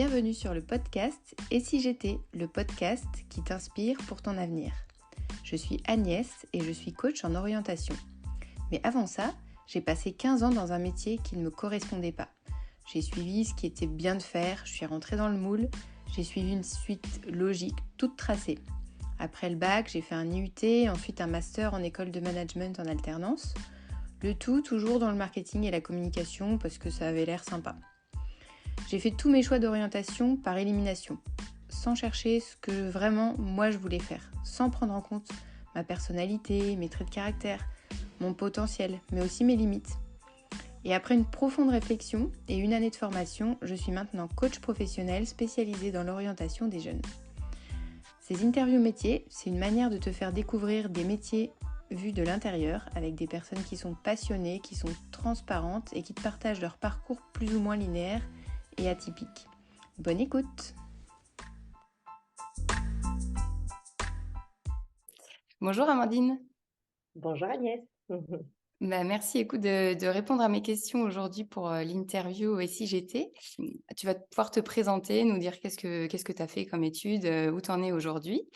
bienvenue sur le podcast Et si j'étais, le podcast qui t'inspire pour ton avenir. Je suis Agnès et je suis coach en orientation. Mais avant ça, j'ai passé 15 ans dans un métier qui ne me correspondait pas. J'ai suivi ce qui était bien de faire, je suis rentrée dans le moule, j'ai suivi une suite logique toute tracée. Après le bac, j'ai fait un IUT, ensuite un master en école de management en alternance. Le tout toujours dans le marketing et la communication parce que ça avait l'air sympa. J'ai fait tous mes choix d'orientation par élimination, sans chercher ce que vraiment moi je voulais faire, sans prendre en compte ma personnalité, mes traits de caractère, mon potentiel, mais aussi mes limites. Et après une profonde réflexion et une année de formation, je suis maintenant coach professionnel spécialisé dans l'orientation des jeunes. Ces interviews métiers, c'est une manière de te faire découvrir des métiers vus de l'intérieur avec des personnes qui sont passionnées, qui sont transparentes et qui te partagent leur parcours plus ou moins linéaire et atypique. Bonne écoute! Bonjour Amandine. Bonjour Agnès. Merci écoute, de répondre à mes questions aujourd'hui pour l'interview Et si j'étais. Tu vas pouvoir te présenter, nous dire qu'est-ce que tu as fait comme études, où tu en es aujourd'hui.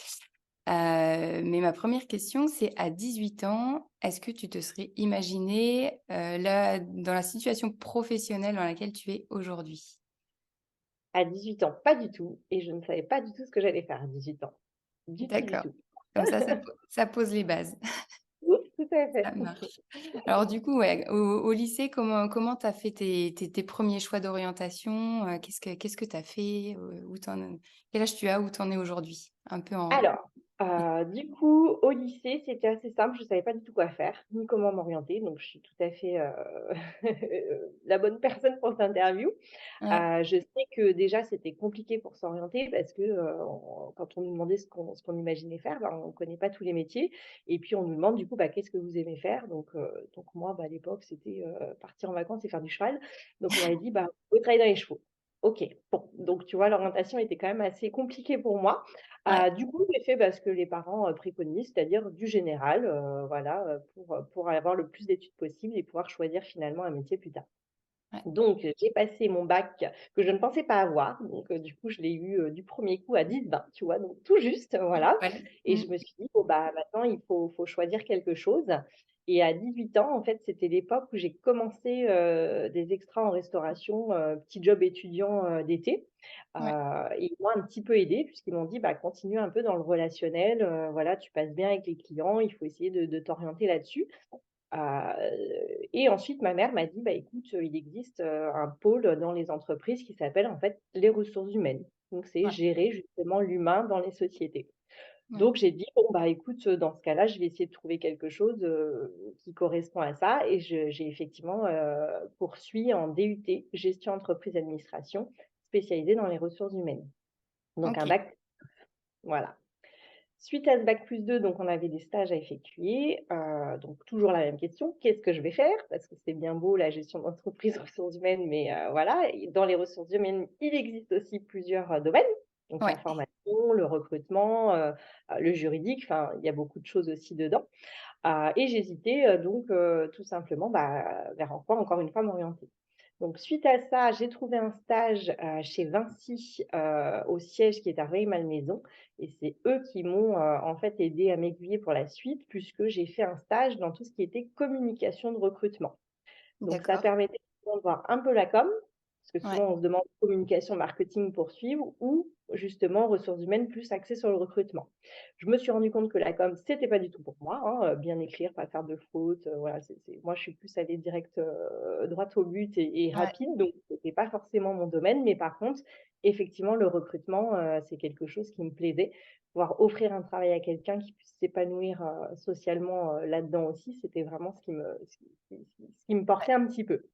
Mais ma première question, c'est à 18 ans, est-ce que tu te serais imaginé là, dans la situation professionnelle dans laquelle tu es aujourd'hui? À 18 ans, pas du tout. Et je ne savais pas du tout ce que j'allais faire à 18 ans. Du tout, du D'accord. tout. Comme ça pose les bases. Oui, tout à Ça fait. marche. Alors du coup, ouais, au lycée, comment tu as fait tes premiers choix d'orientation? Qu'est-ce que tu as fait? Quel âge tu as? Où tu en es aujourd'hui? Un peu en... Alors, du coup, au lycée, c'était assez simple. Je ne savais pas du tout quoi faire, ni comment m'orienter. Donc, je suis tout à fait la bonne personne pour cette interview. Ouais, Je sais que déjà, c'était compliqué pour s'orienter parce que quand on nous demandait ce qu'on imaginait faire, on ne connaît pas tous les métiers. Et puis, on nous demande du coup, qu'est-ce que vous aimez faire? Donc moi, à l'époque, c'était partir en vacances et faire du cheval. Donc, on m'avait dit, vous pouvez travailler dans les chevaux. Ok, bon, donc tu vois, l'orientation était quand même assez compliquée pour moi. ouais, Du coup, j'ai fait ce que les parents préconisent, c'est-à-dire du général, voilà, pour avoir le plus d'études possible et pouvoir choisir finalement un métier plus tard. ouais. Donc, j'ai passé mon bac que je ne pensais pas avoir. Donc, du coup, je l'ai eu, du premier coup à 10-20, tu vois? Donc tout juste, voilà. Ouais. Et je me suis dit: «Bon, maintenant, il faut choisir quelque chose». Et à 18 ans, en fait, c'était l'époque où j'ai commencé, des extras en restauration, petit job étudiant, d'été. Ouais. Et ils m'ont un petit peu aidée puisqu'ils m'ont dit: «Continue un peu dans le relationnel, voilà, tu passes bien avec les clients, il faut essayer de t'orienter là-dessus». Et ensuite, ma mère m'a dit: écoute, il existe, un pôle dans les entreprises qui s'appelle, en fait, les ressources humaines. Donc c'est Ouais. gérer justement l'humain dans les sociétés. Ouais. Donc j'ai dit: «Bon, écoute, dans ce cas-là, je vais essayer de trouver quelque chose, qui correspond à ça». Et j'ai effectivement, poursuivi en DUT, gestion entreprise administration, spécialisée dans les ressources humaines. Donc un Ok. bac, voilà. Suite à ce bac+2, donc on avait des stages à effectuer, donc toujours la même question: «Qu'est-ce que je vais faire?» Parce que c'est bien beau la gestion d'entreprise, ressources humaines, mais voilà. Et dans les ressources humaines, il existe aussi plusieurs, domaines, donc la Ouais. formation, le recrutement, le juridique, enfin, il y a beaucoup de choses aussi dedans. Et j'hésitais, tout simplement, vers en quoi, encore une fois, m'orienter. Donc suite à ça, j'ai trouvé un stage, chez Vinci, au siège qui est à Rueil-Malmaison. Et c'est eux qui m'ont, en fait, aidée à m'aiguiller pour la suite puisque j'ai fait un stage dans tout ce qui était communication de recrutement. Donc ça D'accord. permettait de voir un peu la com, parce que Ouais. souvent on se demande communication, marketing pour suivre, ou justement ressources humaines plus axées sur le recrutement. Je me suis rendu compte que la com, c'était pas du tout pour moi, hein, bien écrire, pas faire de fautes, voilà, moi je suis plus allée direct, droit au but et Ouais. rapide, donc c'était pas forcément mon domaine. Mais par contre, effectivement, le recrutement, c'est quelque chose qui me plaisait. Pouvoir offrir un travail à quelqu'un qui puisse s'épanouir, socialement, là-dedans aussi, c'était vraiment ce qui me portait un petit peu.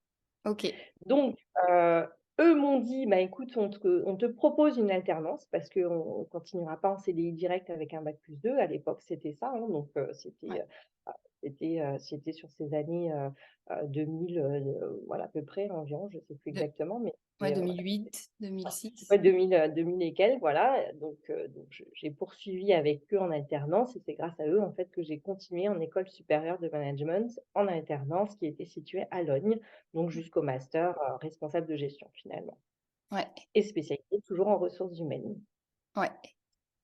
Ok. Donc, eux m'ont dit: écoute, on te propose une alternance parce qu'on ne continuera pas en CDI direct avec un bac+2». À l'époque, c'était ça, hein, donc Ouais. c'était sur ces années, 2000, voilà, à peu près environ, je ne sais plus De... exactement, mais Ouais, c'était, voilà. 2008, 2006. Ouais, 2000, 2000 et quelques, voilà. Donc j'ai poursuivi avec eux en alternance et c'est grâce à eux, en fait, que j'ai continué en école supérieure de management en alternance qui était située à Logne, donc jusqu'au master, responsable de gestion, finalement. Ouais, et spécialisée toujours en ressources humaines. ouais.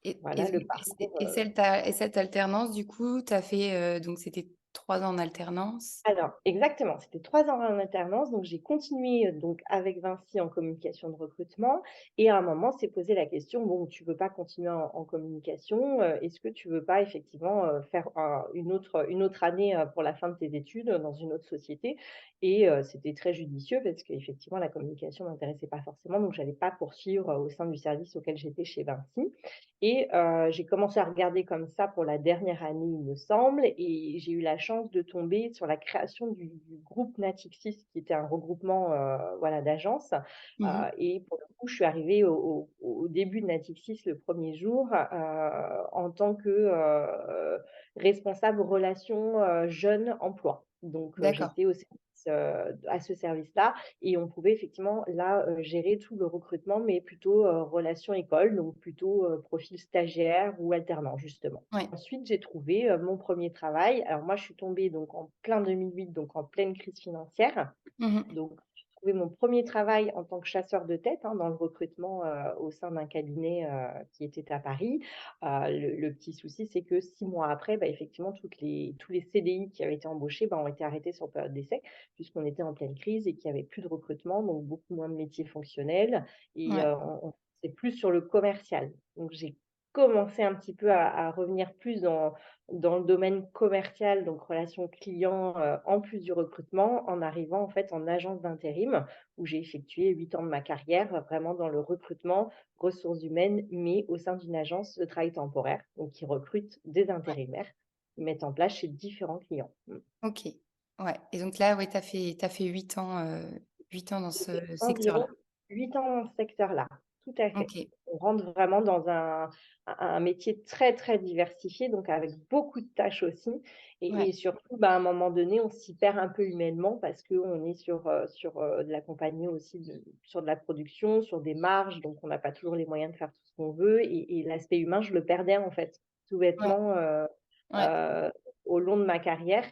Et Voilà le donc parcours. et cette alternance, du coup, tu as fait, donc c'était 3 ans en alternance? Alors exactement, c'était 3 ans en alternance, donc j'ai continué, donc avec Vinci en communication de recrutement et à un moment, s'est posé la question: «Bon, tu veux pas continuer en communication, est-ce que tu veux pas effectivement, faire une autre année, pour la fin de tes études, dans une autre société?» Et c'était très judicieux parce qu'effectivement la communication m'intéressait pas forcément, donc j'allais pas poursuivre, au sein du service auquel j'étais chez Vinci. Et j'ai commencé à regarder comme ça pour la dernière année, il me semble, et j'ai eu la chance de tomber sur la création du groupe Natixis, qui était un regroupement, voilà, d'agences. Mmh. Et pour le coup, je suis arrivée au début de Natixis le premier jour, en tant que, responsable relations, jeunes emploi. Donc D'accord, j'étais au service, à ce service-là, et on pouvait effectivement là, gérer tout le recrutement, mais plutôt, relations école, donc plutôt, profil stagiaire ou alternant justement. ouais. Ensuite, j'ai trouvé, mon premier travail. Alors moi, je suis tombée donc en plein 2008, donc en pleine crise financière. Mmh. Donc j'ai trouvé mon premier travail en tant que chasseur de tête, hein, dans le recrutement, au sein d'un cabinet, qui était à Paris. Le petit souci, c'est que 6 mois après, bah, effectivement, tous les CDI qui avaient été embauchés, bah, ont été arrêtés sur période d'essai, puisqu'on était en pleine crise et qu'il y avait plus de recrutement, donc beaucoup moins de métiers fonctionnels, et Ouais, c'est plus sur le commercial. Donc j'ai commencé un petit peu à revenir plus dans le domaine commercial, donc relations clients, en plus du recrutement, en arrivant en fait en agence d'intérim, où j'ai effectué 8 ans de ma carrière, vraiment dans le recrutement, ressources humaines, mais au sein d'une agence de travail temporaire, donc qui recrute des ouais. intérimaires, qui mettent en place chez différents clients. OK. Ouais et donc là, ouais, tu as fait 8 ans dans J'ai fait ce secteur-là? environ 8 ans dans ce secteur-là, tout à fait. OK. On rentre vraiment dans un métier très, très diversifié, donc avec beaucoup de tâches aussi, Ouais, et surtout, bah, à un moment donné, on s'y perd un peu humainement parce qu'on est sur, de la compagnie aussi sur de la production, sur des marges, donc on n'a pas toujours les moyens de faire tout ce qu'on veut, et l'aspect humain, je le perdais en fait, tout ouais, bêtement, ouais, heu, au long de ma carrière.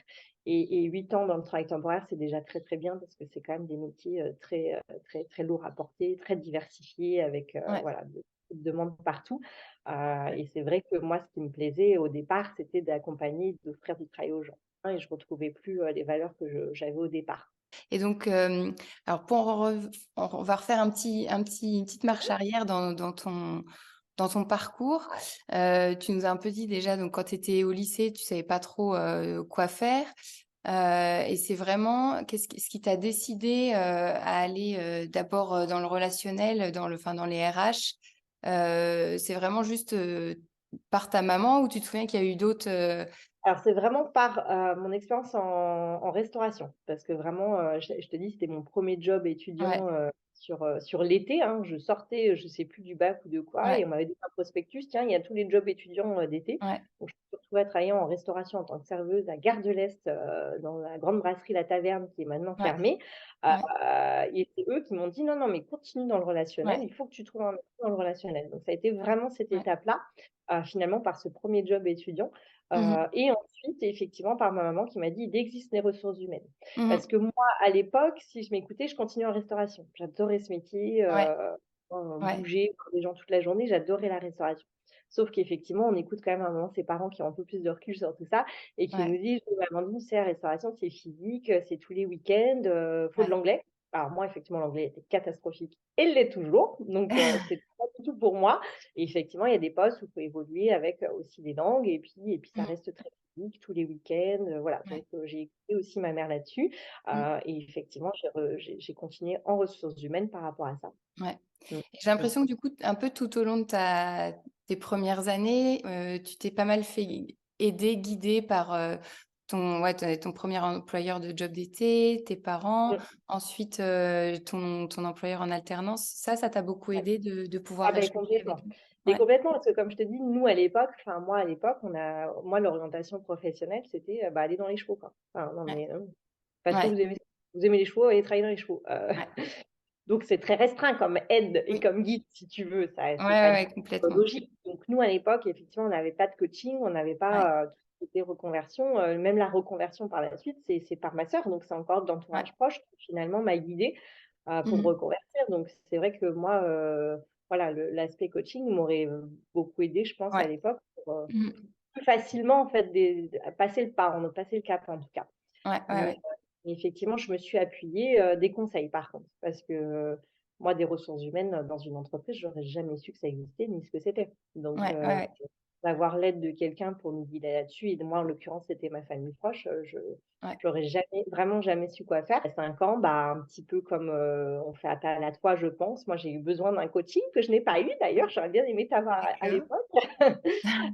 Et 8 ans dans le travail temporaire, c'est déjà très, très bien parce que c'est quand même des métiers, très, très, très lourds à porter, très diversifiés avec, ouais, voilà, de demandes partout. Et c'est vrai que moi, ce qui me plaisait au départ, c'était d'accompagner, d'offrir du travail aux gens, hein, et je retrouvais plus, les valeurs que j'avais au départ. et donc, alors pour en rev on va refaire une petite marche arrière dans ton parcours. Tu nous as un peu dit déjà, donc quand tu étais au lycée, tu savais pas trop, quoi faire. Et c'est vraiment ce qui t'a décidé, à aller, d'abord, dans le relationnel, dans les RH? C'est vraiment juste, par ta maman ou tu te souviens qu'il y a eu d'autres, Alors c'est vraiment par, mon expérience en restauration, parce que vraiment, je te dis, c'était mon premier job ouais, étudiant, sur l'été, hein. Je sortais, je sais plus du bac ou de quoi, et ouais, on m'avait donné un prospectus: «Tiens, il y a tous les jobs étudiants, d'été». ouais, Donc je me suis retrouvée à travailler en restauration en tant que serveuse à Gare de l'Est, dans la grande brasserie La Taverne qui est maintenant ouais, fermée. Heu, ouais, et c'est eux qui m'ont dit: «Non, non, mais continue dans le relationnel, ouais, il faut que tu trouves un métier dans le relationnel». Donc ça a été vraiment cette ouais. étape-là, finalement par ce premier job étudiant. Mmh mh. Et ensuite, effectivement, par ma maman qui m'a dit: «Il existe les ressources humaines». Parce Mmh. que moi, à l'époque, si je m'écoutais, je continuais en restauration. J'adorais ce métier, Ouais, ouais, bouger, voir des gens toute la journée, j'adorais la restauration. Sauf qu'effectivement, on écoute quand même à un moment ses parents qui ont un peu plus de recul sur tout ça et qui ouais, nous disent: «Oui, mais Amandine, tu sais, la restauration, c'est physique, c'est tous les week-ends, faut de ouais. l'anglais». Alors moi, effectivement, l'anglais était catastrophique et l'est toujours, donc c'est pas du tout pour moi. Et effectivement, il y a des postes où il faut évoluer avec, aussi des langues, et puis ça Mmh. reste très physique tous les week-ends, voilà. Ouais. Donc j'ai écouté aussi ma mère là-dessus, Mmh. et effectivement, j'ai continué en ressources humaines par rapport à ça. Ouais. Mmh. Et j'ai l'impression que du coup, un peu tout au long de tes premières années, tu t'es pas mal fait aider, guider par, ton 1er employeur de job d'été, tes parents, Mmh. ensuite, ton employeur en alternance. Ça t'a beaucoup aidé de Ah pouvoir beh, échanger avec complètement. eux? Mais Ouais, complètement, parce que comme je te dis, nous à l'époque, enfin moi à l'époque, moi l'orientation professionnelle, c'était, bah, aller dans les chevaux, quoi. Enfin non ouais, mais, parce que ouais, vous aimez les chevaux, allez travailler dans les chevaux. ouais. Donc c'est très restreint comme aide et Oui. comme guide si tu veux, ça Ouais, c'est ouais, pas ouais, complètement. logique. Donc nous à l'époque, effectivement, on n'avait pas de coaching, on n'avait Ouais, pas, tout ce qui était reconversion, même la reconversion par la suite, c'est par ma sœur, donc c'est encore de ouais, l'entourage proche qui finalement m'a guidée. pour me Mmh. reconvertir. Donc c'est vrai que moi, voilà, l'aspect coaching m'aurait, beaucoup aidé, je pense, à Ouais. l'époque pour, Mmh. plus facilement, en fait, passer le pas, passer le cap, en tout cas. Ouais, ouais, Mais, ouais. effectivement, je me suis appuyée, des conseils, par contre, parce que, moi, des ressources humaines, dans une entreprise, j'aurais jamais su que ça existait ni ce que c'était. Donc, Ouais, ouais, ouais. d'avoir l'aide de quelqu'un pour nous guider là-dessus et moi, en l'occurrence, c'était ma famille proche, je Ouais. j'aurais jamais, vraiment jamais su quoi faire. À 5 ans, bah, un petit peu comme, on fait appel à toi, je pense. Moi, j'ai eu besoin d'un coaching que je n'ai pas eu d'ailleurs, j'aurais bien aimé t'avoir à D'accord. l'époque.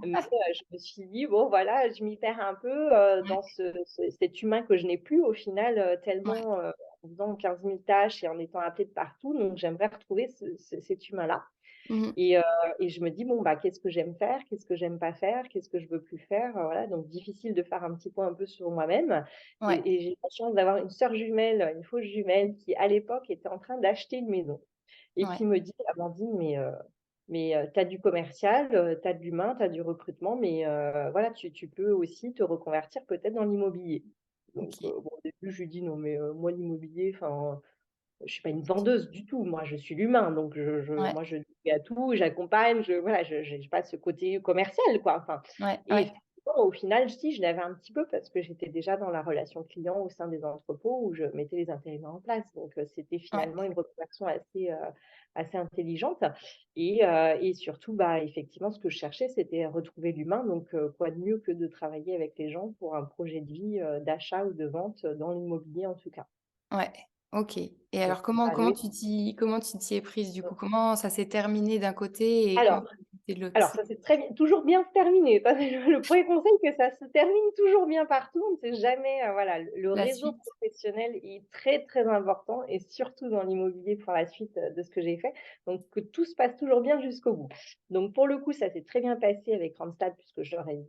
Mais, je me suis dit: «Bon, voilà, je m'y perds un peu, Ouais, dans cet humain que je n'ai plus au final, ouais. tellement, en faisant 15 000 tâches et en étant appelée de partout». Donc j'aimerais retrouver cet humain-là. Mmh mh. Et je me dis: «Bon, bah, qu'est-ce que j'aime faire? Qu'est-ce que j'aime pas faire? Qu'est-ce que je veux plus faire?» Voilà, donc difficile de faire un petit point un peu sur moi-même Ouais. et j'ai la chance d'avoir une sœur jumelle, une fausse jumelle qui, à l'époque, était en train d'acheter une maison et Ouais. qui me dit: «Amandine, tu as du commercial, tu as de l'humain, tu as du recrutement, mais voilà, tu peux aussi te reconvertir peut-être dans l'immobilier». Donc OK. bon, au début, je lui dis: «Non, mais moi, l'immobilier, enfin, je suis pas une vendeuse du tout, moi je suis l'humain, donc Ouais. moi je dis à tout, j'accompagne, voilà, je j'ai pas ce côté commercial, quoi, enfin. Ouais, Et ouais. effectivement, au final, si, je l'avais un petit peu parce que j'étais déjà dans la relation client au sein des entrepôts où je mettais les intérimaires en place, donc c'était Ouais. finalement une reconversion assez intelligente et surtout, bah, effectivement, ce que je cherchais, c'était retrouver l'humain, donc quoi de mieux que de travailler avec les gens pour un projet de vie, d'achat ou de vente, dans l'immobilier en tout cas. Ouais. OK. Et Donc alors ça allait. comment tu t'y es prise du coup? Comment ça s'est terminé d'un côté et comment Alors ça s'est fait de l'autre? Alors ça s'est très bien toujours bien se terminer. Ça, c'est le premier conseil, que ça se termine toujours bien partout. On ne sait jamais, voilà, le La réseau suite? professionnel est très, très important et surtout dans l'immobilier pour la suite, de ce que j'ai fait. Donc que tout se passe toujours bien jusqu'au bout. Donc pour le coup, ça s'est très bien passé avec Randstad puisque je leur ai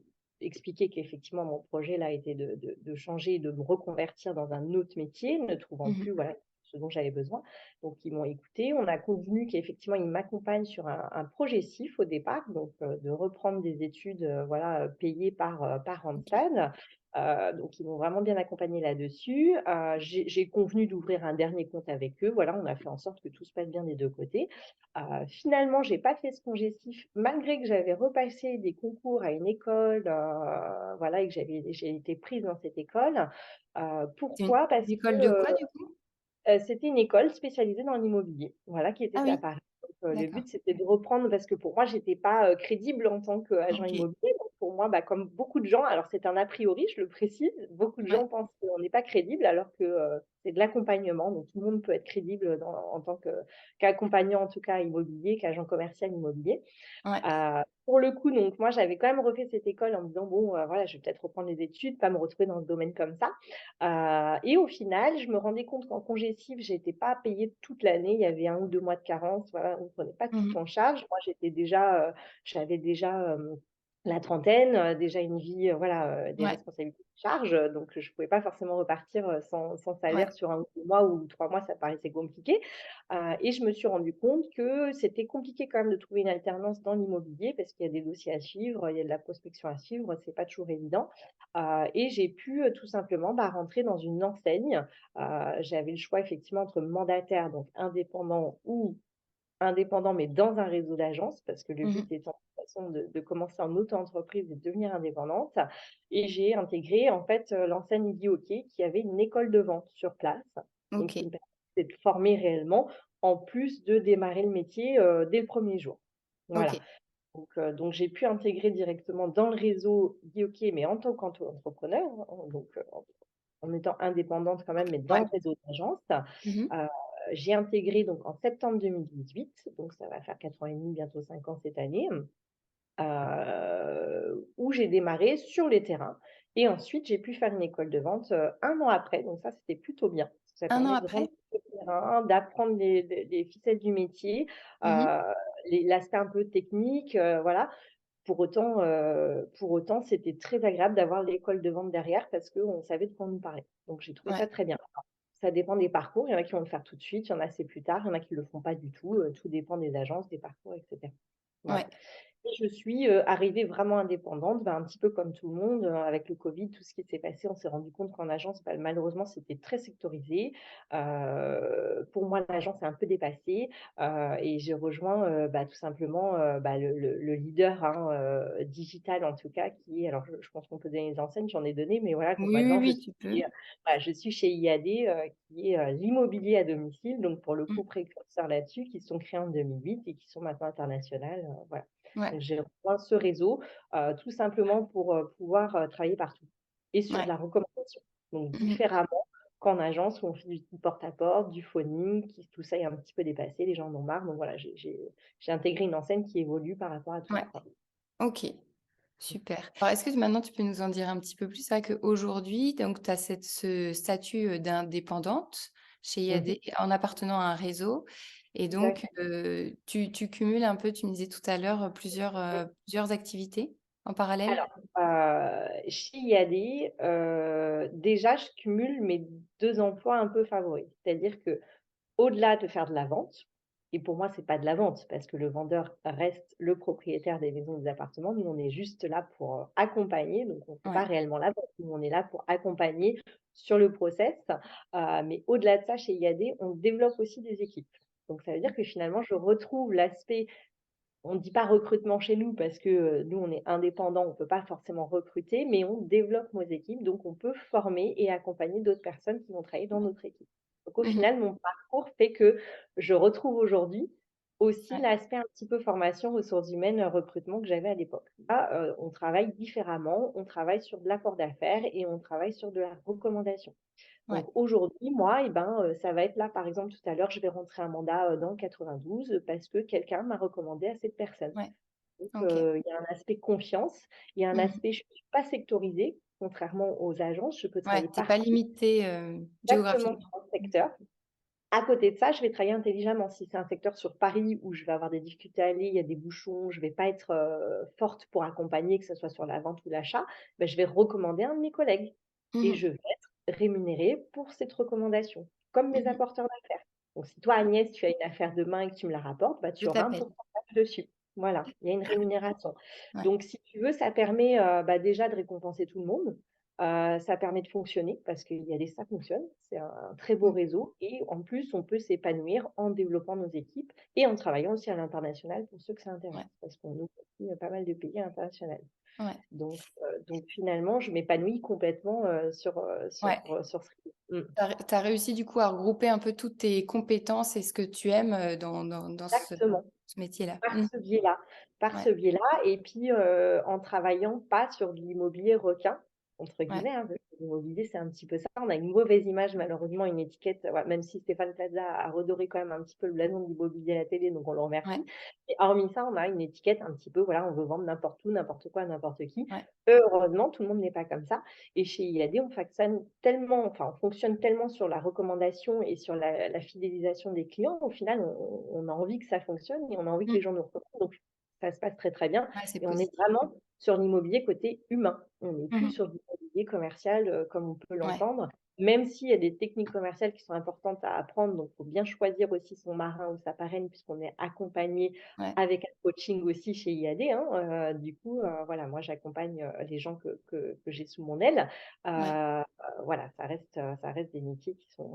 expliqué qu'effectivement mon projet là était de changer, de me reconvertir dans un autre métier, ne trouvant Mmh mh. plus, voilà, ce dont j'avais besoin. Donc ils m'ont écoutée. On a convenu qu'effectivement, ils m'accompagnent sur un projet CIF au départ, donc de reprendre des études, voilà, payées par OK. Randstad. Donc ils m'ont vraiment bien accompagnée là-dessus. J'ai convenu d'ouvrir un dernier compte avec eux. Voilà, on a fait en sorte que tout se passe bien des 2 côtés. Finalement, j'ai pas fait ce congé CIF malgré que j'avais repassé des concours à une école, voilà, et que j'ai été prise dans cette école. C'est Pourquoi? Parce une que, école de quoi du coup? c'était une école spécialisée dans l'immobilier, voilà, qui Ah était à oui, Paris. Donc, le d'accord. but, c'était de reprendre parce que pour moi, j'étais pas, crédible en tant qu'agent OK. immobilier. Donc pour moi, bah, comme beaucoup de gens, alors c'est un a priori, je le précise, beaucoup de Ouais. gens pensent qu'on n'est pas crédible alors que, c'est de l'accompagnement. Donc tout le monde peut être crédible en tant qu'accompagnant, en tout cas immobilier, qu'agent commercial immobilier. Ouais. Pour le coup, donc moi, j'avais quand même refait cette école en me disant: «Bon, voilà, je vais peut-être reprendre les études, pas me retrouver dans ce domaine comme ça». Et au final, je me rendais compte qu'en congé CIF, j'étais pas payée toute l'année. Il y avait 1 ou 2 mois de carence, voilà, on ne prenait pas Mmh tout mh. en charge. Moi, j'avais déjà, la trentaine, déjà une vie, voilà, des Ouais. responsabilités, des charges, donc je pouvais pas forcément repartir, sans Ouais. salaire sur 1 ou 2 mois ou 3 mois, ça paraissait compliqué. Et je me suis rendu compte que c'était compliqué quand même de trouver une alternance dans l'immobilier parce qu'il y a des dossiers à suivre, il y a de la prospection à suivre, c'est pas toujours évident. Et j'ai pu, tout simplement, bah, rentrer dans une enseigne. J'avais le choix effectivement entre mandataire, donc indépendant ou indépendant, mais dans un réseau d'agences, parce que le Mmh mh. but étant de toute façon de commencer en auto-entreprise et de devenir indépendante. Et j'ai intégré en fait, l'enseigne Iggy qui avait une école de vente sur place, donc qui OK. me permettait de former réellement, en plus de démarrer le métier, dès le premier jour. Voilà. OK. Donc j'ai pu intégrer directement dans le réseau Iggy, mais en tant qu'entrepreneur, hein, donc en étant indépendante quand même, mais dans Ouais. le réseau d'agences. Mmh mh. J'ai intégré donc en septembre 2018, donc ça va faire 4 ans et demi, bientôt 5 ans cette année, où j'ai démarré sur les terrains et ensuite j'ai pu faire une école de vente, 1 an après, donc ça c'était plutôt bien. Ça 1 an permet de après? rentrer sur le terrain, d'apprendre les ficelles du métier, Mmh mh. heu, l'aspect un peu technique, voilà. Pour autant, c'était très agréable d'avoir l'école de vente derrière parce qu'on savait de quoi on nous parlait. Donc j'ai trouvé Ouais. ça très bien. Ça dépend des parcours, il y en a qui vont le faire tout de suite, il y en a c'est plus tard, il y en a qui le font pas du tout, tout dépend des agences, des parcours et cetera. Ouais. Voilà. Et je suis, arrivée vraiment indépendante, un petit peu comme tout le monde, avec le covid, tout ce qui s'est passé, on s'est rendu compte qu'en agence, malheureusement, c'était très sectorisé. Pour moi, l'agence est un peu dépassée, et j'ai rejoint, tout simplement, le leader, digital en tout cas qui est alors je pense qu'on peut donner les enseignes, j'en ai donné, mais voilà Oui, oui, concrètement oui, tu peux. je suis chez IAD, qui est, l'immobilier à domicile, donc pour le Mmh. coup précurseur là-dessus, qui se sont créés en 2008 et qui sont maintenant internationales, voilà. Ouais, Donc j'ai rejoint ce réseau, tout simplement pour, pouvoir, travailler partout et sur de ouais. la recommandation. Donc Mmh. différemment qu'en agence où on fait du porte-à-porte, du phoning, qui tout ça est un petit peu dépassé, les gens en ont marre. Donc voilà, j'ai intégré une enseigne qui évolue par rapport à tout Ouais, ça. OK. Super. Alors est-ce que maintenant tu peux nous en dire un petit peu plus? C'est vrai qu'aujourd'hui, donc tu as ce statut, d'indépendante chez Mmh mh. IAD en appartenant à un réseau et Tout à donc fait. tu cumules un peu, tu me disais tout à l'heure, plusieurs activités en parallèle? Alors, chez IAD, déjà, je cumule mes 2 emplois un peu favoris. C'est-à-dire qu'au-delà de faire de la vente et pour moi, c'est pas de la vente parce que le vendeur reste le propriétaire des maisons, des appartements. Nous, on est juste là pour, accompagner, donc on ne fait pas Ouais. réellement la vente. Nous, on est là pour accompagner sur le process, mais au-delà de ça, chez IAD, on développe aussi des équipes. Donc ça veut dire que finalement, je retrouve l'aspect on ne dit pas recrutement chez nous parce que, nous, on est indépendants, on ne peut pas forcément recruter, mais on développe nos équipes, donc on peut former et accompagner d'autres personnes qui vont travailler dans notre équipe. Donc au Mmh. final, mon parcours fait que je retrouve aujourd'hui aussi Ouais, l'aspect un petit peu formation, ressources humaines, recrutement que j'avais à l'époque. Là, on travaille différemment, on travaille sur de l'apport d'affaires et on travaille sur de la recommandation. ouais, Donc aujourd'hui, moi ça va être là, par exemple, tout à l'heure, je vais rentrer un mandat, dans le 92, parce que quelqu'un m'a recommandé à cette personne. ouais. Donc OK. il y a un aspect confiance, il y a un Mmh. aspect je ne suis pas sectorisée, contrairement aux agences, je peux Ouais, travailler tu es pas partout, limitée, exactement géographiquement. sur un Mmh. secteur. À côté de ça, je vais travailler intelligemment. Si c'est un secteur sur Paris où je vais avoir des difficultés à aller, il y a des bouchons, je ne vais pas être, forte pour accompagner, que ce soit sur la vente ou l'achat, je vais recommander un de mes collègues et Mmh. je vais être rémunérée pour cette recommandation, comme mes Mmh. apporteurs d'affaires. Donc si toi, Agnès, tu as une affaire demain et que tu me la rapportes, Je tu auras un t'appelle. pourcentage dessus. Voilà, il y a une rémunération. Ouais. Donc si tu veux, ça permet, déjà de récompenser tout le monde. Ça permet de fonctionner parce qu'il y a des ça fonctionne, c'est un très beau Mmh. réseau et en plus, on peut s'épanouir en développant nos équipes et en travaillant aussi à l'international pour ceux que ça intéresse, Ouais, parce qu'on ouvre aussi, pas mal de pays à l'international. ouais, Donc finalement, je m'épanouis complètement, ouais. sur ce réseau. Mmh. Tu as réussi du coup à regrouper un peu toutes tes compétences et ce que tu aimes, dans Exactement. ce métier-là. Par Mmh. ce biais-là par Ouais, ce biais-là et puis, en travaillant pas sur de «l'immobilier requin» entre ouais, guillemets, parce que l'immobilier, c'est un petit peu ça. On a une mauvaise image malheureusement, une étiquette, voilà, même si Stéphane Plaza a redoré quand même un petit peu le blason de l'immobilier à la télé, donc on le ouais, remercie. Mais hormis ça, on a une étiquette un petit peu, voilà, on veut vendre n'importe où, n'importe quoi, à n'importe qui. ouais, Heureusement, tout le monde n'est pas comme ça et chez IAD, on fonctionne tellement sur la recommandation et sur la fidélisation des clients. Au final, on a envie que ça fonctionne et on a envie que mmh. les gens nous recommandent, donc ça se passe très, très bien Ouais, c'est et on est positif. vraiment sur l'immobilier côté humain. On n'est Mmh plus mh. sur l'immobilier commercial, comme on peut Ouais, l'entendre, même s'il y a des techniques commerciales qui sont importantes à apprendre, donc il faut bien choisir aussi son marin ou sa parraine puisqu'on est accompagné ouais, avec un coaching aussi chez IAD, du coup, voilà, moi j'accompagne, les gens que j'ai sous mon aile. ouais. Voilà, ça reste des métiers qui sont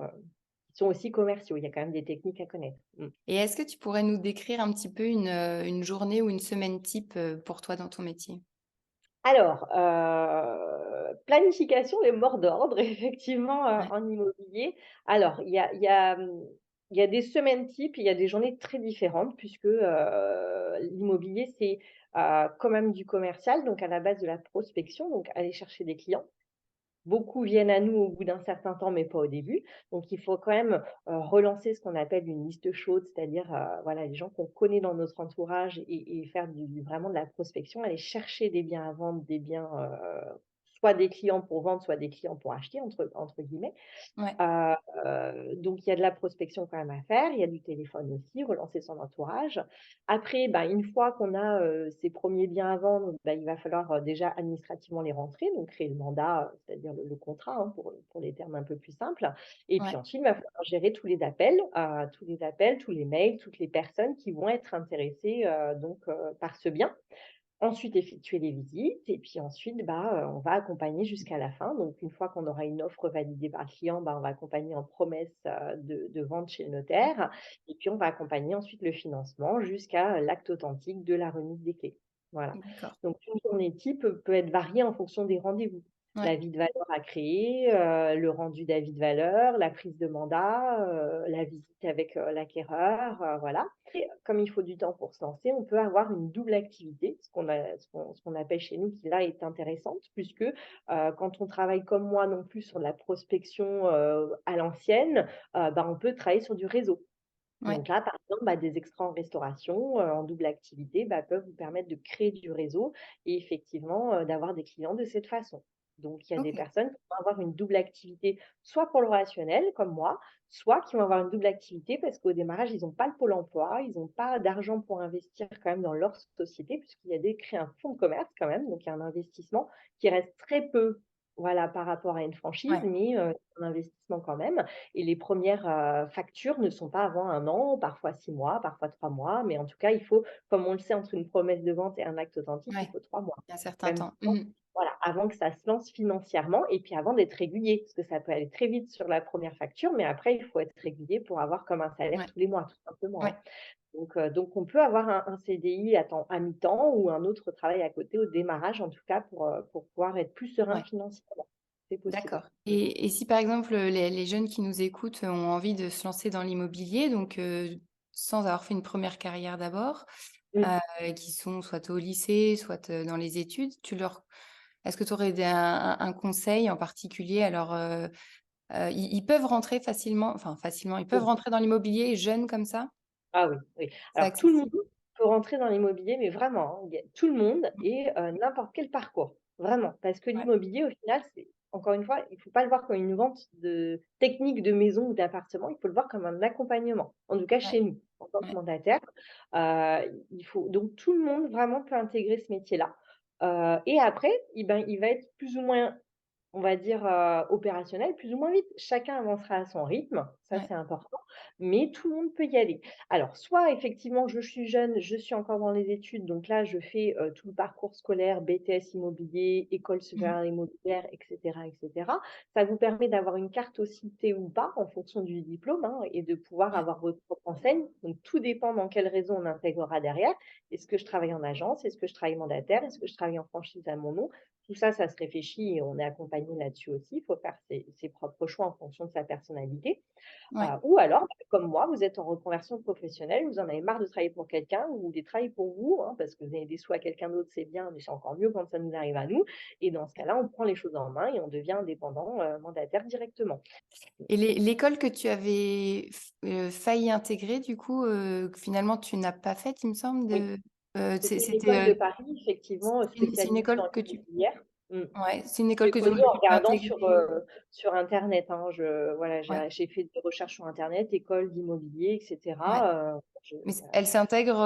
aussi commerciaux. Il y a quand même des techniques à connaître. Mmh. Et est-ce que tu pourrais nous décrire un petit peu une journée ou une semaine type, pour toi dans ton métier? Alors, planification et mot d'ordre effectivement, Ouais, en immobilier. Alors il y a des semaines types, il y a des journées très différentes puisque, l'immobilier c'est, quand même du commercial, donc à la base de la prospection, donc aller chercher des clients. Beaucoup viennent à nous au bout d'un certain temps, mais pas au début. Donc il faut quand même, relancer ce qu'on appelle une liste chaude, c'est-à-dire, voilà, les gens qu'on connaît dans notre entourage et faire vraiment de la prospection, aller chercher des biens à vendre, des biens, soit des clients pour vendre, soit des clients pour acheter entre guillemets. Ouais, Donc il y a de la prospection quand même à faire, il y a du téléphone aussi, relancer son entourage. Après, bah, une fois qu'on a, ces premiers biens à vendre, bah, il va falloir, déjà administrativement les rentrer, donc créer le mandat, c'est-à-dire le contrat, hein, pour les termes un peu plus simples. Et puis ouais, ensuite, il va falloir gérer tous les appels, tous les mails, toutes les personnes qui vont être intéressées, par ce bien. Ensuite, effectuer les visites et puis ensuite, bah, on va accompagner jusqu'à la fin. Donc une fois qu'on aura une offre validée par le client, bah, on va accompagner en promesse, de vente chez le ouais, notaire et puis on va accompagner ensuite le financement jusqu'à l'acte authentique de la remise des clés. Voilà. d'accord. Donc une journée type peut être variée en fonction des rendez-vous. Ouais, L'avis de valeur à créer, le rendu d'avis de valeur, la prise de mandat, la visite avec, l'acquéreur, voilà. Et comme il faut du temps pour se lancer, on peut avoir une double activité, ce qu'on appelle chez nous, qui là est intéressante puisque, quand on travaille comme moi non plus sur de la prospection, à l'ancienne, bah, on peut travailler sur du réseau. ouais, Donc là, par exemple, bah, des extras en restauration, en double activité, bah, peuvent vous permettre de créer du réseau et effectivement, d'avoir des clients de cette façon. Donc il y a des OK. personnes qui vont avoir une double activité, soit pour le relationnel comme moi, soit qui vont avoir une double activité parce qu'au démarrage, ils n'ont pas le pôle emploi, ils n'ont pas d'argent pour investir quand même dans leur société puisqu'il y a des créer un fonds de commerce quand même, donc il y a un investissement qui reste très peu, voilà, par rapport à une franchise, Ouais, mais un investissement quand même. Et les premières factures ne sont pas avant 1 an, parfois 6 mois, parfois 3 mois, mais en tout cas, il faut, comme on le sait, entre une promesse de vente et un acte authentique, il ouais, faut 3 mois. il y a un Il faut certain quand même du temps. temps, Mmh. voilà, avant que ça se lance financièrement et puis avant d'être régulier. Parce que ça peut aller très vite sur la première facture, mais après, il faut être régulier pour avoir comme un salaire Ouais, tous les mois, tout simplement, ouais, hein. Donc on peut avoir un CDI à mi-temps ou un autre travail à côté au démarrage, en tout cas, pour pouvoir être plus serein ouais. financièrement. C'est possible. D'accord. Et si par exemple, les jeunes qui nous écoutent ont envie de se lancer dans l'immobilier, donc sans avoir fait une première carrière d'abord, Mmh. qui sont soit au lycée, soit, dans les études, est-ce que tu aurais un conseil en particulier? Alors, ils peuvent rentrer facilement, enfin facilement, ils peuvent Oui. rentrer dans l'immobilier jeunes comme ça? Ah oui, oui. C'est Alors tout le monde accessible? peut rentrer dans l'immobilier, mais vraiment, hein, il y a tout le monde Mmh. et n'importe quel parcours, vraiment. Parce que Ouais, l'immobilier, au final, c'est encore une fois, il ne faut pas le voir comme une vente de technique de maison ou d'appartement, il faut le voir comme un accompagnement. En tout cas ouais, chez nous, en tant que ouais. mandataire, il faut donc tout le monde vraiment peut intégrer ce métier-là. Et après, ben, il va être plus ou moins, on va dire, opérationnel plus ou moins vite. Chacun avancera à son rythme, ça Ouais. c'est important, mais tout le monde peut y aller. Alors soit effectivement je suis jeune, je suis encore dans les études, donc là je fais, tout le parcours scolaire, BTS immobilier, école Mmh. supérieure immobilière et cetera et cetera. Ça vous permet d'avoir une carte aussi T ou pas en fonction du diplôme, hein, et de pouvoir Ouais, avoir votre propre enseigne. Donc tout dépend dans quel réseau on intégrera derrière. Est-ce que je travaille en agence? Est-ce que je travaille mandataire? Est-ce que je travaille en franchise à mon nom? Tout ça, ça se réfléchit et on est accompagné là-dessus aussi. Il faut faire ses propres choix en fonction de sa personnalité. ouais, Ou alors, bah, comme moi, vous êtes en reconversion professionnelle, vous en avez marre de travailler pour quelqu'un, vous voulez travailler pour vous, hein, parce que vous avez des sous à quelqu'un d'autre, c'est bien, mais c'est encore mieux quand ça nous arrive à nous. Et dans ce ouais. cas-là, on prend les choses en main et on devient indépendant, mandataire directement. Et l'école que tu avais failli intégrer du coup, que finalement tu n'as pas faite, il me semble Oui, de c'était l'école c'était, de Paris, effectivement, c'est une spécialisée dans école que tu l'immobilière. Mmh. ouais, c'est une Je école l'ai que tu connu aurais en pu regardant intégrer? sur internet, hein. Voilà, Ouais, j'ai fait des recherches sur internet, école d'immobilier et ouais. cetera, Mais voilà. elle s'intègre,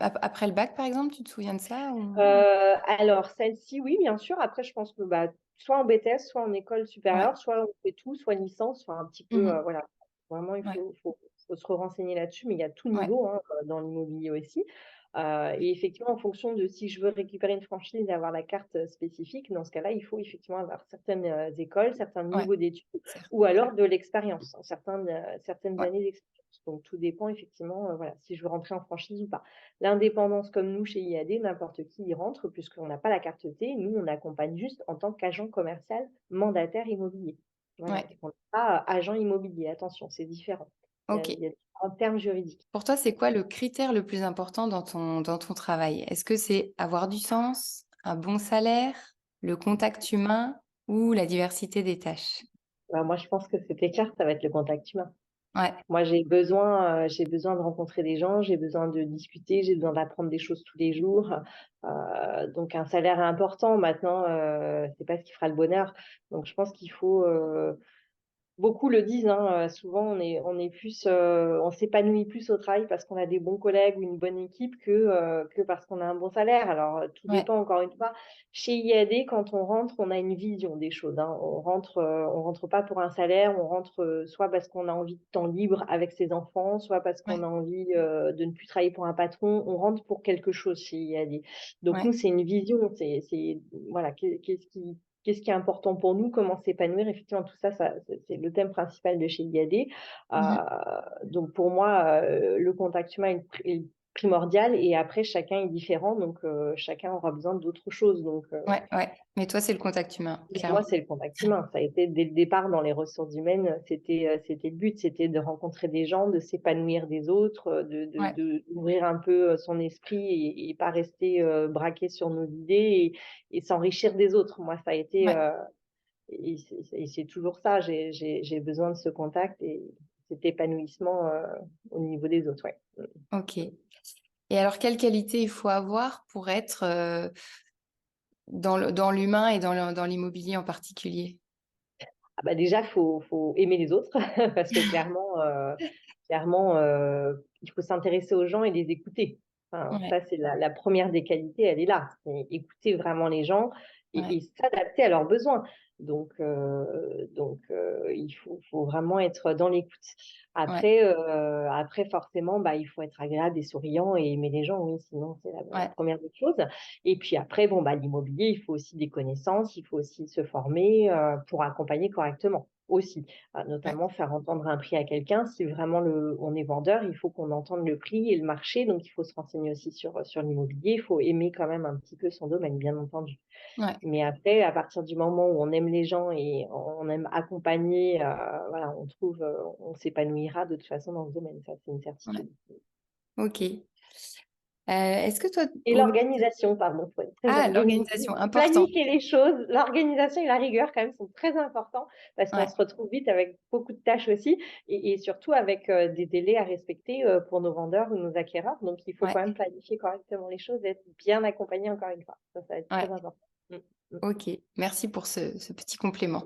après le bac, par exemple, tu te souviens de ça ou? Alors celle-ci, oui, bien sûr. Après, je pense que, bah, soit en BTS, soit en école Ouais. supérieure, soit on fait tout, soit licence, enfin un petit peu, Mmh. voilà. Vraiment, il Ouais, faut se renseigner là-dessus, mais il y a tout ouais, niveau, hein, dans l'immobilier aussi. Et effectivement, en fonction de si je veux récupérer une franchise et avoir la carte, spécifique, dans ce cas-là, il faut effectivement avoir certaines, écoles, certains ouais, niveaux d'études certes. ou alors de l'expérience, hein, certaines Ouais, années d'expérience. Donc tout dépend effectivement, voilà, si je veux rentrer en franchise ou pas. L'indépendance comme nous chez IAD, n'importe qui y rentre puisqu'on n'a pas la carte T. Nous, on accompagne juste en tant qu'agent commercial mandataire immobilier. Voilà, ouais, on n'est pas agent immobilier, attention, c'est différent. Il OK. y a différents termes juridiques. Pour toi, c'est quoi le critère le plus important dans ton travail? Est-ce que c'est avoir du sens, un bon salaire, le contact humain ou la diversité des tâches? Bah, moi, je pense que c'était clair, ça va être le contact humain. Ouais, Moi, j'ai besoin de rencontrer des gens, j'ai besoin de discuter, j'ai besoin d'apprendre des choses tous les jours. Donc un salaire important maintenant, c'est pas ce qui fera le bonheur. Donc je pense qu'il faut, beaucoup le disent, hein, souvent on est plus, on s'épanouit plus au travail parce qu'on a des bons collègues ou une bonne équipe que parce qu'on a un bon salaire. Alors, tout ouais, dépend encore une fois. Chez IAD, quand on rentre, on a une vision des choses, hein. On rentre pas pour un salaire, on rentre, soit parce qu'on a envie de temps libre avec ses enfants, soit parce qu'on ouais, a envie, de ne plus travailler pour un patron. On rentre pour quelque chose chez IAD. Donc ouais. nous, c'est une vision, c'est voilà, qu'est-ce qui est important pour nous? Comment s'épanouir? Effectivement, tout ça, c'est le thème principal de chez IAD. Mmh. Donc pour moi, le contact humain est primordial et après chacun est différent, donc chacun aura besoin d'autres choses. Donc Ouais, ouais. Mais toi, c'est le contact humain, mais moi, clairement. c'est le contact humain. Ça a été dès le départ dans les ressources humaines, c'était le but, c'était de rencontrer des gens, de s'épanouir des autres, Ouais, d'ouvrir un peu, son esprit et pas rester, braqué sur nos idées et s'enrichir des autres. Moi, ça a été, ouais. c'est toujours ça. J'ai besoin de ce contact et cet épanouissement, au niveau des autres, ouais. Mmh. OK. Et alors, quelles qualités il faut avoir pour être, dans l'humain et dans l'immobilier en particulier? Ah bah, déjà, faut aimer les autres parce que clairement, il faut s'intéresser aux gens et les écouter. Enfin, Ouais, ça, c'est la 1re des qualités, elle est là. C'est écouter vraiment les gens ouais, et s'adapter à leurs besoins. Il faut vraiment être dans l'écoute. ouais, Après forcément, bah, il faut être agréable et souriant et aimer les gens, oui, sinon c'est la ouais, 1re des choses. Et puis après, bon, bah, l'immobilier, il faut aussi des connaissances, il faut aussi se former, pour accompagner correctement, aussi. ouais, Notamment faire entendre un prix à quelqu'un. Si vraiment on est vendeur, il faut qu'on entende le prix et le marché, donc il faut se renseigner aussi sur l'immobilier. Il faut aimer quand même un petit peu son domaine, bien entendu. ouais, Mais après, à partir du moment où on aime les gens et on aime accompagner, voilà, on s'épanouira de toute façon dans ce domaine, ça c'est une ouais. certitude. OK. Est-ce que toi, Et l'organisation, pardon, faut être très organisé. l'organisation, important. Planifier les choses, l'organisation et la rigueur quand même sont très importants parce qu'on Ouais, se retrouve vite avec beaucoup de tâches aussi et surtout avec, des délais à respecter, pour nos vendeurs ou nos acquéreurs. Donc il faut ouais, quand même planifier correctement les choses et être bien accompagné encore une fois. Ça va être très ouais. important. Mmh, mmh. OK. Merci pour ce petit complément.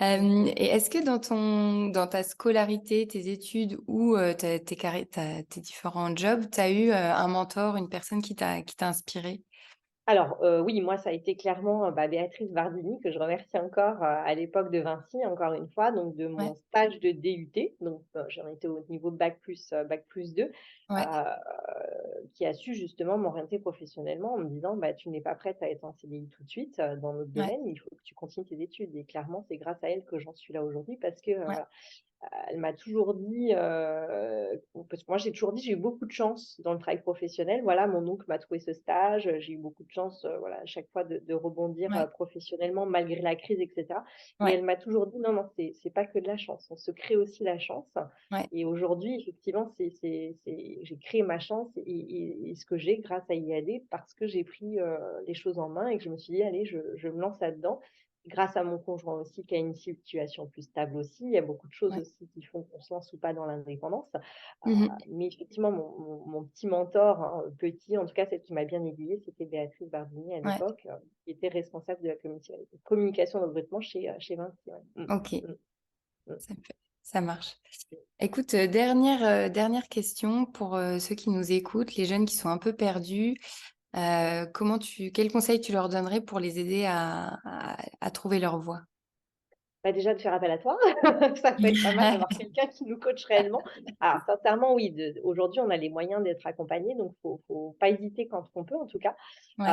Et est-ce que dans ta scolarité, tes études ou tes différents jobs, tu as eu, un mentor, une personne qui t'a inspiré? Alors, oui, moi, ça a été clairement, bah, Béatrice Bardini que je remercie encore, à l'époque de Vinci, encore une fois, donc de Ouais, mon stage de DUT, donc j'en étais au niveau bac+2, ouais, heu, qui a su justement m'orienter professionnellement en me disant: «Bah, tu n'es pas prête à être en CDI tout de suite, dans notre ouais, domaine, il faut que tu continues tes études» et clairement, c'est grâce à elle que j'en suis là aujourd'hui parce que, ouais, voilà, elle m'a toujours dit, parce que moi j'ai toujours dit: «J'ai eu beaucoup de chance dans le travail professionnel». Voilà, mon oncle m'a trouvé ce stage, j'ai eu beaucoup de chance, voilà, à chaque fois de rebondir, ouais, professionnellement malgré la crise et cetera. Et ouais, elle m'a toujours dit: «Non, non, c'est pas que de la chance, on se crée aussi la chance». ouais, Et aujourd'hui, effectivement, j'ai créé ma chance et ce que j'ai grâce à IAD parce que j'ai pris, les choses en main et que je me suis dit: «Allez, je me lance là-dedans». Grâce à mon conjoint aussi qui a une situation plus stable aussi, il y a beaucoup de choses ouais. aussi qui font qu'on se lance ou pas dans l'indépendance. Mmh mh. Mais effectivement, mon petit mentor, hein, petit, en tout cas celle qui m'a bien aiguillée, c'était Béatrice Bardini à Ouais, l'époque, qui était responsable de la communication et de recrutement chez Vinci, ouais. OK, Mmh, mmh, ça marche. mmh. Écoute, dernière question pour, ceux qui nous écoutent, les jeunes qui sont un peu perdus. Quels conseils tu leur donnerais pour les aider à trouver leur voie? Bah, déjà de faire appel à toi, ça peut être pas mal d'avoir quelqu'un qui nous coach réellement. Alors sincèrement oui, aujourd'hui on a les moyens d'être accompagné, donc faut pas hésiter quand on peut en tout cas. Ouais,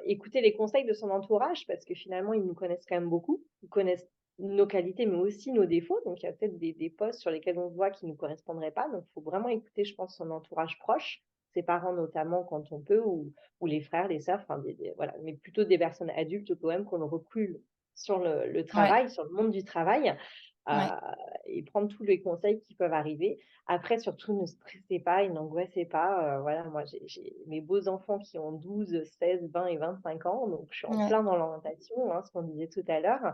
Écouter les conseils de son entourage parce que finalement ils nous connaissent quand même beaucoup. Ils connaissent nos qualités mais aussi nos défauts, donc il y a peut-être des postes sur lesquels on se voit qui ne nous correspondraient pas, donc il faut vraiment écouter je pense son entourage proche, ses parents notamment quand on peut ou les frères, les sœurs, enfin des voilà, mais plutôt des personnes adultes quand même qu'on recule sur le ouais, travail, sur le monde du travail, heu ouais, et prendre tous les conseils qui peuvent arriver. Après surtout ne stressez pas et n'angoissez pas, voilà, moi j'ai mes beaux enfants qui ont 12, 16, 20 et 25 ans, donc je suis en ouais, plein dans l'orientation, hein, ce qu'on disait tout à l'heure.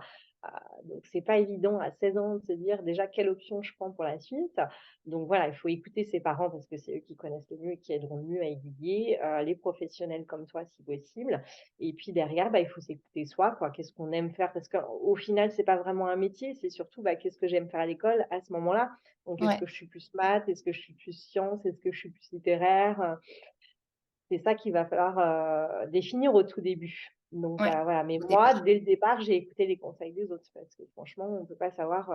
Donc c'est pas évident à 16 ans de se dire déjà quelle option je prends pour la suite. Donc voilà, il faut écouter ses parents parce que c'est eux qui connaissent le mieux et qui aideront le mieux à aiguiller, les professionnels comme toi si possible et puis derrière, il faut s'écouter soi quoi. Qu'est-ce qu'on aime faire? Parce qu'au final, c'est pas vraiment un métier, c'est surtout, qu'est-ce que j'aime faire à l'école à ce moment-là? Donc est-ce Ouais, que je suis plus maths? Est-ce que je suis plus sciences? Est-ce que je suis plus littéraire? C'est ça qu'il va falloir, définir au tout début. Donc ouais, voilà, mais au moi, départ. dès le départ, j'ai écouté les conseils des autres parce que franchement, on ne peut pas savoir,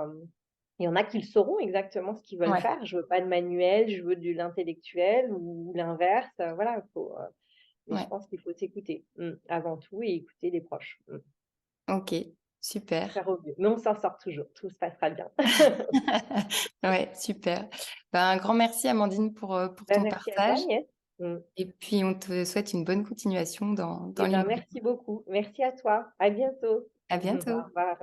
il y en a qui le sauront exactement ce qu'ils veulent Ouais, faire. Je veux pas de manuel, je veux de l'intellectuel ou l'inverse, voilà, mais je ouais. pense qu'il faut s'écouter, avant tout et écouter les proches, OK, super. faire au mieux. Mais on s'en sort toujours, tout se passera bien. Ouais, super. Ben, un grand merci Amandine pour ton Merci à toi partage Agnès. Mmh et puis on te souhaite une bonne continuation dans et l'immobilier. merci beaucoup. Merci à toi. À bientôt. À Au bientôt. revoir.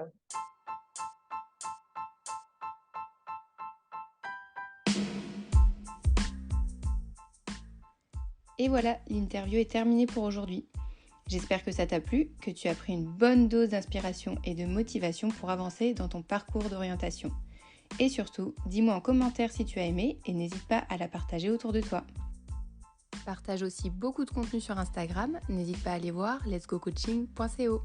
Et voilà, l'interview est terminée pour aujourd'hui. J'espère que ça t'a plu, que tu as pris une bonne dose d'inspiration et de motivation pour avancer dans ton parcours d'orientation. Et surtout, dis-moi en commentaire si tu as aimé et n'hésite pas à la partager autour de toi. Partage aussi beaucoup de contenu sur Instagram, n'hésite pas à aller voir letsgocoaching.co.